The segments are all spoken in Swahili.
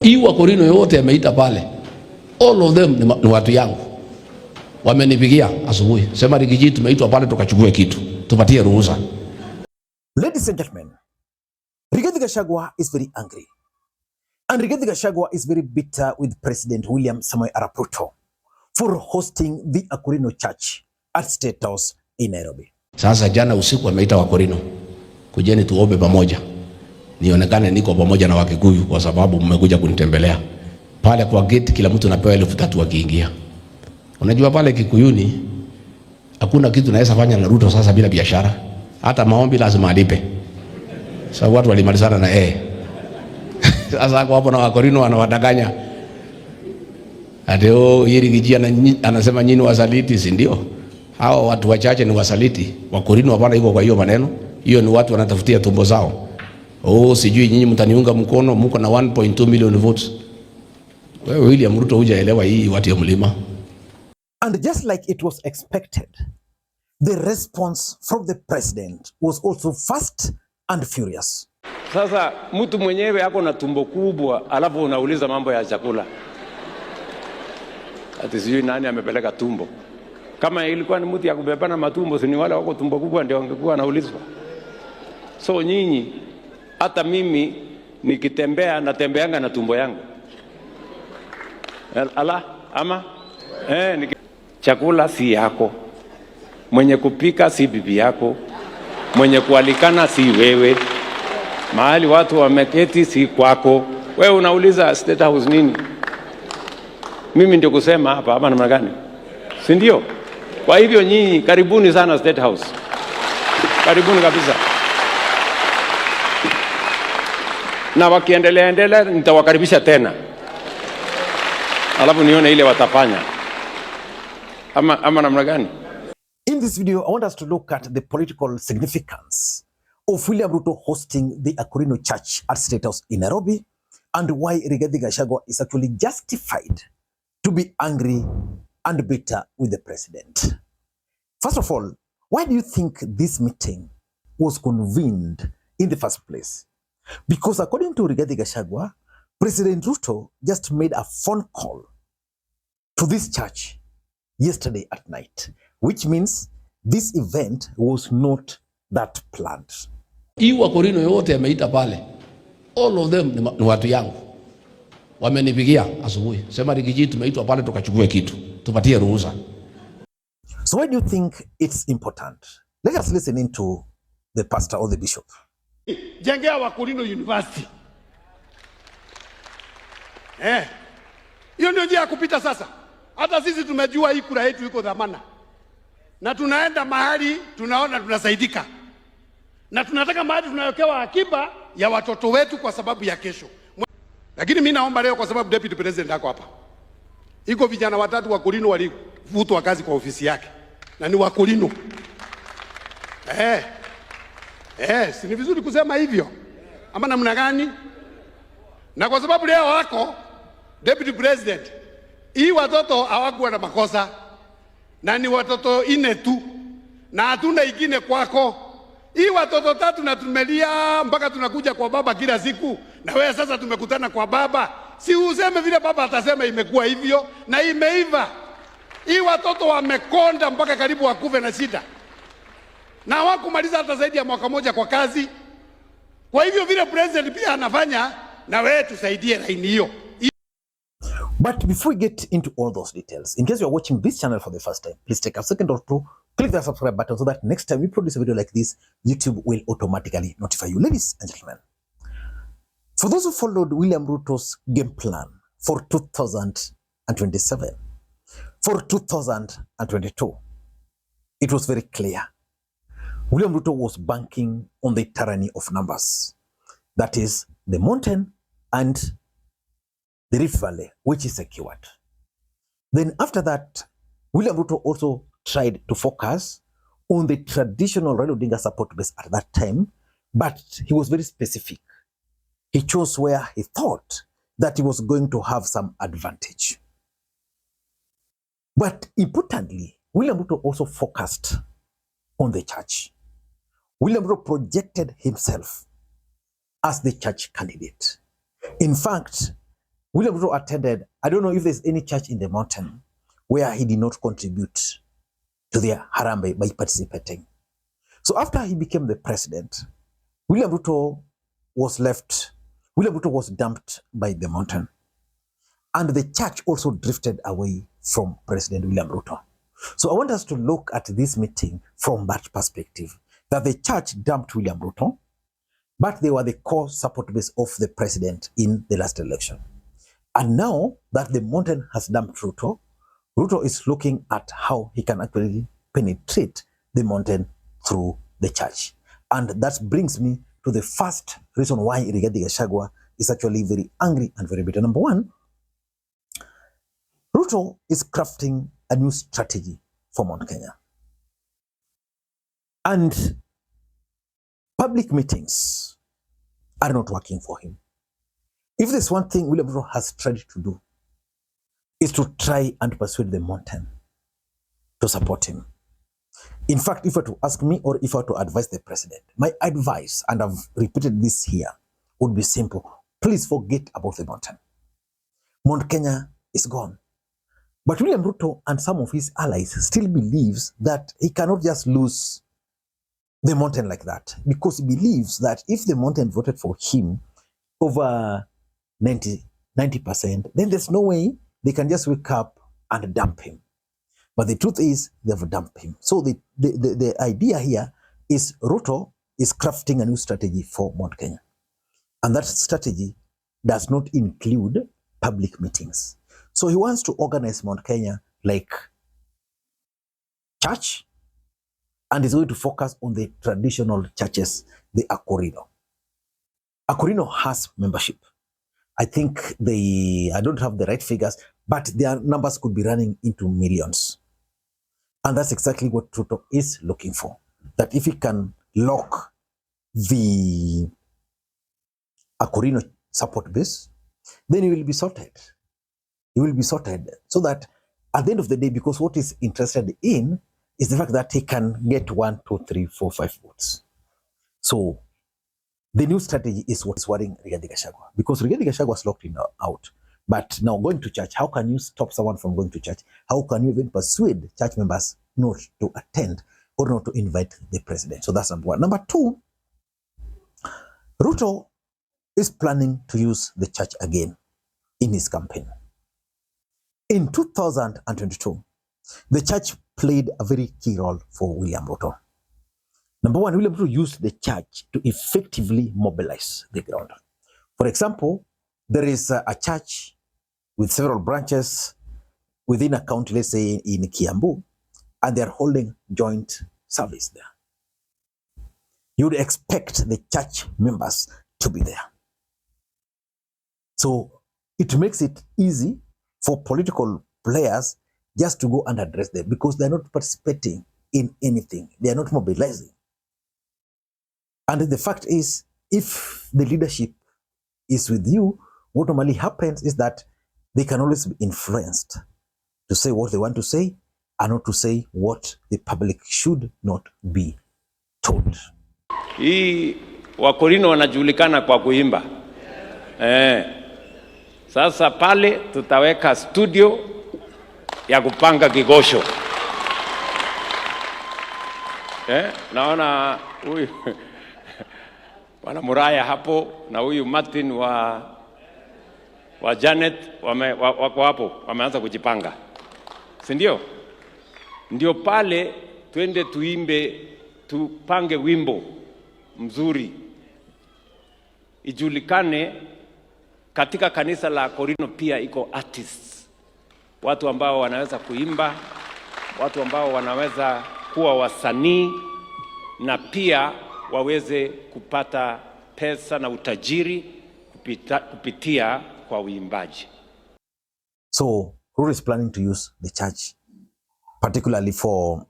Hii Akorino yote ameita pale, all of them ni watu yangu. Wamenipigia asubuhi, sema Rigathi, tumeitwa pale tukachukue kitu, tupatie ruhusa. Ladies and gentlemen, Rigathi Gachagua is very angry. And Rigathi Gachagua is very bitter with President William Ruto for hosting the Akorino church at State House in Nairobi. Sasa jana usiku ameita Akorino, kujeni tuombe pamoja. Nionekane niko pamoja na Wakikuyu kwa sababu mmekuja kunitembelea. Pale kwa gate kila mtu anapewa 3,000 akiingia. Unajua pale Kikuyuni hakuna kitu naweza fanya na Ruto sasa bila biashara. Hata maombi lazima alipe. Sasa watu walimalizana na Sasa kwa hapo na Akorino wanawadanganya. Adeo Rigathi anasema nyinyi wasaliti, si ndio? Hao watu wachache ni wasaliti. Akorino hapana iko kwa hiyo maneno. Hiyo ni watu wanatafutia tumbo zao. Sijui nyinyi mtaniunga mkono, mko na 1.2 million votes. Wewe William Ruto hujaelewa hii watu ya mlima. And just like it was expected, the response from the president was also fast and furious. Sasa mtu mwenyewe yako na tumbo kubwa, alafu unauliza mambo ya chakula. Ati sijui nani amepeleka tumbo. Kama ilikuwa ni mtu ya kubebana matumbo, si ni wale wako tumbo kubwa ndio wangekuwa wanaulizwa. So nyinyi, hata mimi nikitembea natembeanga na tumbo yangu. Chakula si yako. Mwenye kupika si bibi yako. Mwenye kualikana si wewe. Mahali watu wameketi si kwako. Wewe unauliza State House nini? Mimi ndio kusema hapa ama namna gani? Si ndio? Kwa hivyo nyinyi karibuni sana State House. Karibuni kabisa. Na wakiendelea nitawakaribisha tena. Alafu nione ile watafanya. Ama namna gani? In this video, I want us to look at the political significance of William Ruto hosting the Akorino church at State House in Nairobi, and why Rigathi Gachagua is actually justified to be angry and bitter with the president. First of all, why do you think this meeting was convened in the first place? Because according to Rigathi Gachagua, President Ruto just made a phone call to this church yesterday at night, which means this event was not that planned. Hii Akorino yote ameita pale, all of them ni watu yangu. Wamenipigia asubuhi, sema Rigathi, tumeitwa pale tukachukue kitu, tupatie ruhusa. So why do you think it's important? Let us listen into the pastor or the bishop. Jengea Akorino University. Hiyo ndio njia ya kupita sasa. Hata sisi tumejua hii kura yetu iko dhamana. Na tunaenda mahali tunaona tunasaidika. Na tunataka mahali tunawekewa akiba ya watoto wetu kwa sababu ya kesho. Lakini mimi naomba leo kwa sababu deputy president yako hapa. Iko vijana watatu wa Akorino walivutwa kazi kwa ofisi yake. Na ni Akorino. Si ni vizuri kusema hivyo. Ama namna gani? Na kwa sababu leo wako deputy president, hii watoto hawakuwa na makosa. Na ni watoto 4 tu. Na hatuna ingine kwako. Hii watoto 3 na tumelia mpaka tunakuja kwa baba kila siku. Na wewe sasa tumekutana kwa baba. Si useme vile baba atasema imekuwa hivyo na imeiva. Hii watoto wamekonda mpaka karibu wakufe na shida. Na hawakumaliza hata zaidi ya mwaka moja kwa kazi. Kwa hivyo vile president pia anafanya, na wewe tusaidie laini hiyo. But before we get into all those details, in case you are watching this channel for the first time, please take a second or two, click the subscribe button so that next time we produce a video like this, YouTube will automatically notify you. Ladies and gentlemen, for those who followed William Ruto's game plan for 2027, for 2022, it was very clear. William Ruto was banking on the tyranny of numbers. That is the mountain and the Rift Valley, which is secured. Then after that, William Ruto also tried to focus on the traditional Raila Odinga support base at that time, but he was very specific. He chose where he thought that he was going to have some advantage. But importantly, William Ruto also focused on the church. William Ruto projected himself as the church candidate. In fact, William Ruto attended, I don't know if there's any church in the mountain where he did not contribute to their Harambee by participating. So after he became the president, William Ruto was dumped by the mountain. And the church also drifted away from President William Ruto. So I want us to look at this meeting from that perspective, that the church dumped William Ruto, but they were the core support base of the president in the last election. And now that the mountain has dumped Ruto, Ruto is looking at how he can actually penetrate the mountain through the church. And that brings me to the first reason why Rigathi Gachagua is actually very angry and very bitter. Number one, Ruto is crafting a new strategy for Mount Kenya. And public meetings are not working for him. If there's one thing William Ruto has tried to do, is to try and persuade the mountain to support him. In fact, if I were to ask me, or if I were to advise the president, my advice, and I've repeated this here, would be simple. Please forget about the mountain. Mount Kenya is gone. But William Ruto and some of his allies still believes that he cannot just lose the mountain like that, because he believes that if the mountain voted for him over 90%, then there's no way they can just wake up and dump him. But the truth is, they've dumped him. So the idea here is Ruto is crafting a new strategy for Mount Kenya. And that strategy does not include public meetings. So he wants to organize Mount Kenya like church, and is going to focus on the traditional churches, the Akorino. Akorino has membership. I think I don't have the right figures, but their numbers could be running into millions. And that's exactly what Ruto is looking for. That if he can lock the Akorino support base, then he will be sorted. He will be sorted so that at the end of the day, because what he's interested in is the fact that he can get 1, 2, 3, 4, 5 votes. So the new strategy is what is worrying Rigathi Gachagua, because Rigathi Gachagua was locked in out. But now going to church, how can you stop someone from going to church? How can you even persuade church members not to attend or not to invite the president? So that's number one. Number two, Ruto is planning to use the church again in his campaign. In 2022, the church played a very key role for William Ruto. Number one, William Ruto used the church to effectively mobilize the ground. For example, there is a church with several branches within a county, let's say in Kiambu, and they're holding joint service there. You would expect the church members to be there. So it makes it easy for political players just to go and address them, because they're not participating in anything. They are not mobilizing. And the fact is, if the leadership is with you, what normally happens is that they can always be influenced to say what they want to say and not to say what the public should not be told. Hii Wakorino wanajulikana kwa kuimba. Sasa pale tutaweka studio ya kupanga kigosho. Naona huyu Bwana Muraya hapo na huyu Martin wa Janet wako hapo, wameanza kujipanga. Si ndio? Ndio pale twende tuimbe, tupange wimbo mzuri ijulikane. Katika kanisa la Akorino pia iko artists, watu ambao wanaweza kuimba, watu ambao wanaweza kuwa wasanii na pia waweze kupata pesa na utajiri kupitia kwa uimbaji. So Ruto is planning to use the church particularly for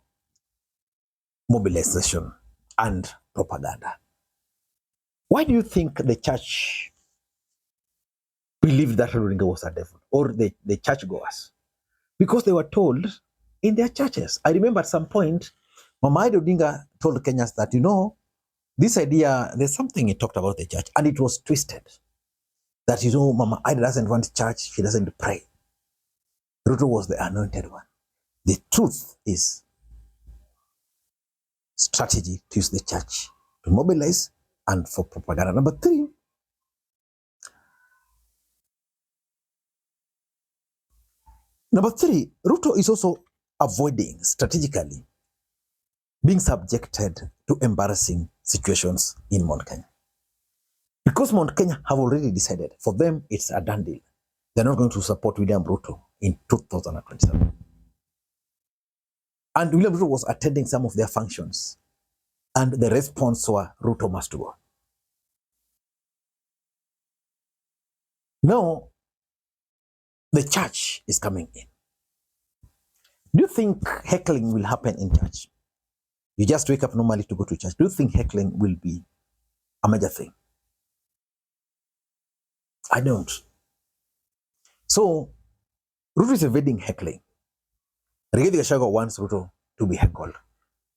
mobilization and propaganda. Why do you think the church believed that Odinga was a devil, or the churchgoers? Because they were told in their churches. I remember at some point, Mama Odinga told Kenyans that, you know, this idea, there's something he talked about the church, and it was twisted. that, you know, Mama Ida doesn't want church, she doesn't pray. Ruto was the anointed one. The truth is strategy to use the church to mobilize and for propaganda. Number three, Ruto is also avoiding strategically being subjected to embarrassing situations in Mount Kenya. Because Mount Kenya have already decided, for them it's a done deal. They're not going to support William Ruto in 2027. And William Ruto was attending some of their functions, and the response were, Ruto must go. Now, the church is coming in. Do you think heckling will happen in church? You just wake up normally to go to church. Do you think heckling will be a major thing? I don't. So, Ruto is evading heckling. Rigathi Gachagua wants Ruto to be heckled.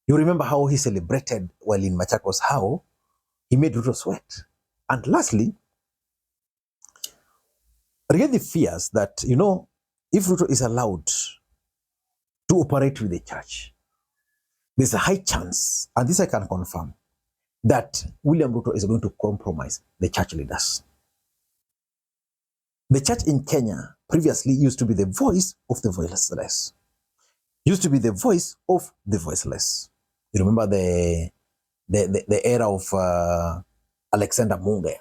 You remember how he celebrated while in Machakos, how he made Ruto sweat. And lastly, Rigathi fears that, you know, if Ruto is allowed to operate with the church, there's a high chance, and this I can confirm, that William Ruto is going to compromise the church leaders. The church in Kenya previously used to be the voice of the voiceless. Used to be the voice of the voiceless. You remember the era of Alexander Munge,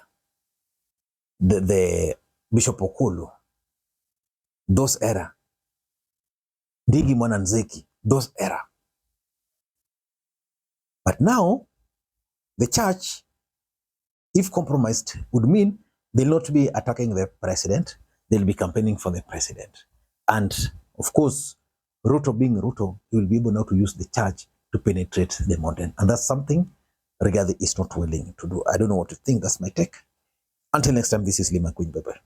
the Bishop Okulu, those era. Digi Mwananzeki, those era. But now, the church, if compromised, would mean they'll not be attacking the president, they'll be campaigning for the president. And of course, Ruto being Ruto, he will be able now to use the church to penetrate the mountain. And that's something Rigathi is not willing to do. I don't know what to think. That's my take. Until next time, this is Makwiny. Bye-bye.